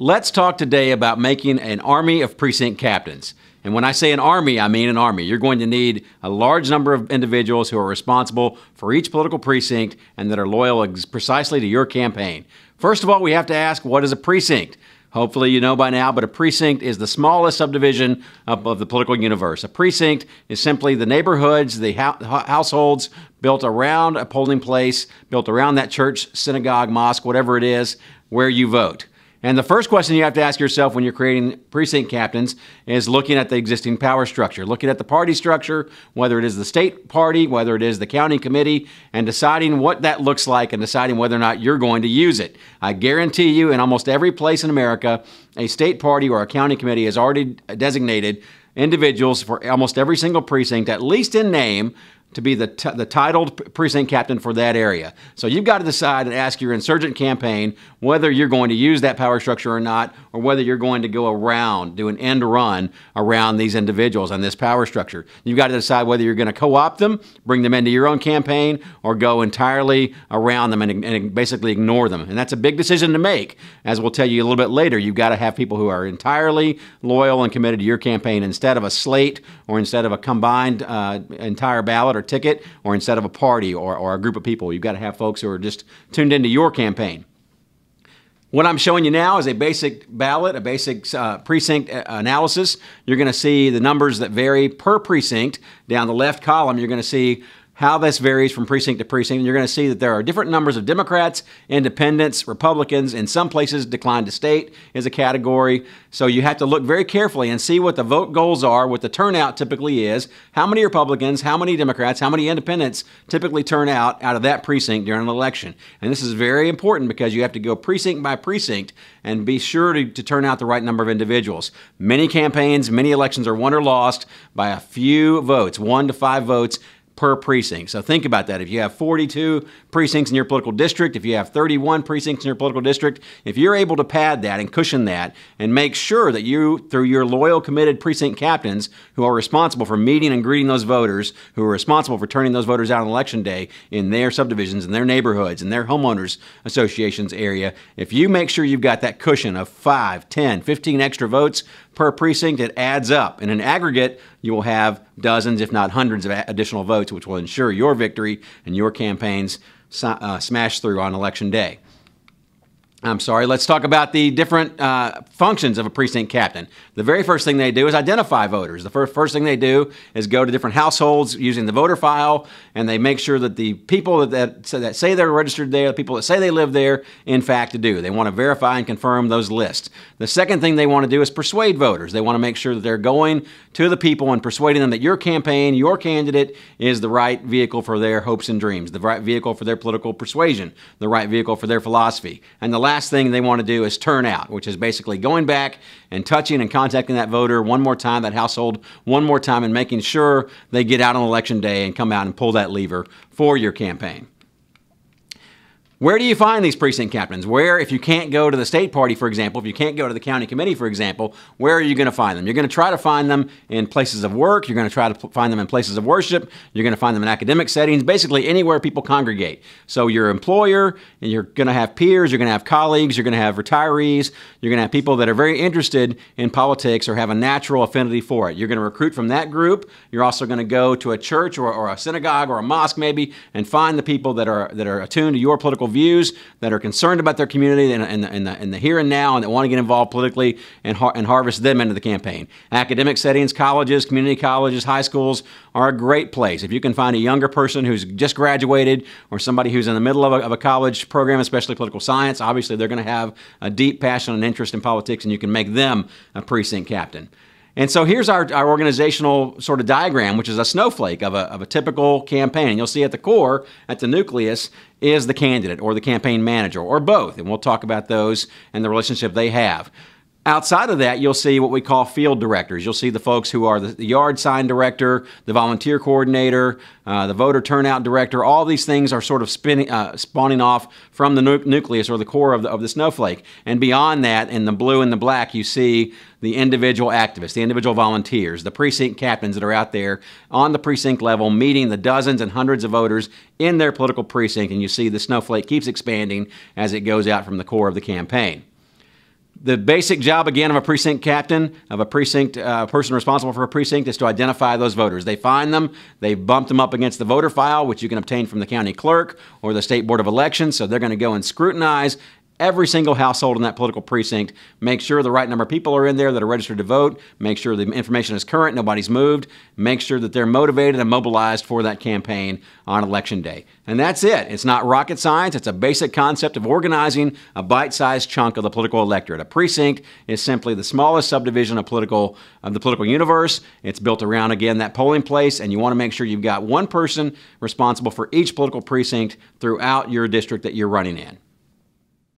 Let's talk today about making an army of precinct captains. And when I say an army, I mean an army. You're going to need a large number of individuals who are responsible for each political precinct and that are loyal precisely to your campaign. First of all, we have to ask, what is a precinct? Hopefully you know by now, but a precinct is the smallest subdivision of the political universe. A precinct is simply the neighborhoods, the households built around a polling place, built around that church, synagogue, mosque, whatever it is, where you vote. And the first question you have to ask yourself when you're creating precinct captains is looking at the existing power structure, looking at the party structure, whether it is the state party, whether it is the county committee, and deciding what that looks like and deciding whether or not you're going to use it. I guarantee you in almost every place in America, a state party or a county committee has already designated individuals for almost every single precinct, at least in name, to be the titled precinct captain for that area. So you've got to decide and ask your insurgent campaign whether you're going to use that power structure or not, or whether you're going to go around, do an end run around these individuals and this power structure. You've got to decide whether you're going to co-opt them, bring them into your own campaign, or go entirely around them and basically ignore them. And that's a big decision to make. As we'll tell you a little bit later, you've got to have people who are entirely loyal and committed to your campaign instead of a slate or instead of a combined entire ballot or ticket, or instead of a party or a group of people. You've got to have folks who are just tuned into your campaign. What I'm showing you now is a basic ballot, a basic precinct analysis. You're going to see the numbers that vary per precinct. Down the left column, you're going to see how this varies from precinct to precinct. And you're going to see that there are different numbers of Democrats, independents, Republicans. In some places, decline to state is a category. So you have to look very carefully and see what the vote goals are, what the turnout typically is, how many Republicans, how many Democrats, how many independents typically turn out of that precinct during an election. And this is very important because you have to go precinct by precinct and be sure to turn out the right number of individuals. Many campaigns, many elections are won or lost by a few votes, 1 to 5 votes per precinct. So think about that. If you have 42 precincts in your political district, if you have 31 precincts in your political district, if you're able to pad that and cushion that and make sure that you, through your loyal, committed precinct captains who are responsible for meeting and greeting those voters, who are responsible for turning those voters out on election day in their subdivisions, in their neighborhoods, in their homeowners associations area, if you make sure you've got that cushion of 5, 10, 15 extra votes per precinct, it adds up. In an aggregate, you will have dozens, if not hundreds of additional votes, which will ensure your victory and your campaign's smash through on election day. Let's talk about the different functions of a precinct captain. The very first thing they do is identify voters. The first thing they do is go to different households using the voter file, and they make sure that the people that say they're registered there, the people that say they live there, in fact do. They want to verify and confirm those lists. The second thing they want to do is persuade voters. They want to make sure that they're going to the people and persuading them that your campaign, your candidate, is the right vehicle for their hopes and dreams, the right vehicle for their political persuasion, the right vehicle for their philosophy. And the last thing they want to do is turn out, which is basically going back and touching and contacting that voter one more time, that household one more time, and making sure they get out on election day and come out and pull that lever for your campaign. Where do you find these precinct captains? Where, if you can't go to the state party, for example, if you can't go to the county committee, for example, where are you going to find them? You're going to try to find them in places of work. You're going to try to find them in places of worship. You're going to find them in academic settings, basically anywhere people congregate. So your employer, and you're going to have peers, you're going to have colleagues, you're going to have retirees, you're going to have people that are very interested in politics or have a natural affinity for it. You're going to recruit from that group. You're also going to go to a church or a synagogue or a mosque maybe and find the people that are attuned to your political views, that are concerned about their community and the here and now, and that want to get involved politically and harvest them into the campaign. Academic settings, colleges, community colleges, high schools are a great place. If you can find a younger person who's just graduated or somebody who's in the middle of a college program, especially political science, obviously they're going to have a deep passion and interest in politics, and you can make them a precinct captain. And so here's our organizational sort of diagram, which is a snowflake of a typical campaign. And you'll see at the core, at the nucleus, is the candidate or the campaign manager or both. And we'll talk about those and the relationship they have. Outside of that, you'll see what we call field directors. You'll see the folks who are the yard sign director, the volunteer coordinator, the voter turnout director. All these things are sort of spawning off from the nucleus or the core of the snowflake. And beyond that, in the blue and the black, you see the individual activists, the individual volunteers, the precinct captains that are out there on the precinct level meeting the dozens and hundreds of voters in their political precinct. And you see the snowflake keeps expanding as it goes out from the core of the campaign. The basic job, again, of a precinct captain, of a precinct person responsible for a precinct, is to identify those voters. They find them, they bump them up against the voter file, which you can obtain from the county clerk or the state board of elections. So they're going to go and scrutinize every single household in that political precinct, make sure the right number of people are in there that are registered to vote, make sure the information is current, nobody's moved, make sure that they're motivated and mobilized for that campaign on election day. And that's it. It's not rocket science. It's a basic concept of organizing a bite-sized chunk of the political electorate. A precinct is simply the smallest subdivision of the political universe. It's built around, again, that polling place, and you want to make sure you've got one person responsible for each political precinct throughout your district that you're running in.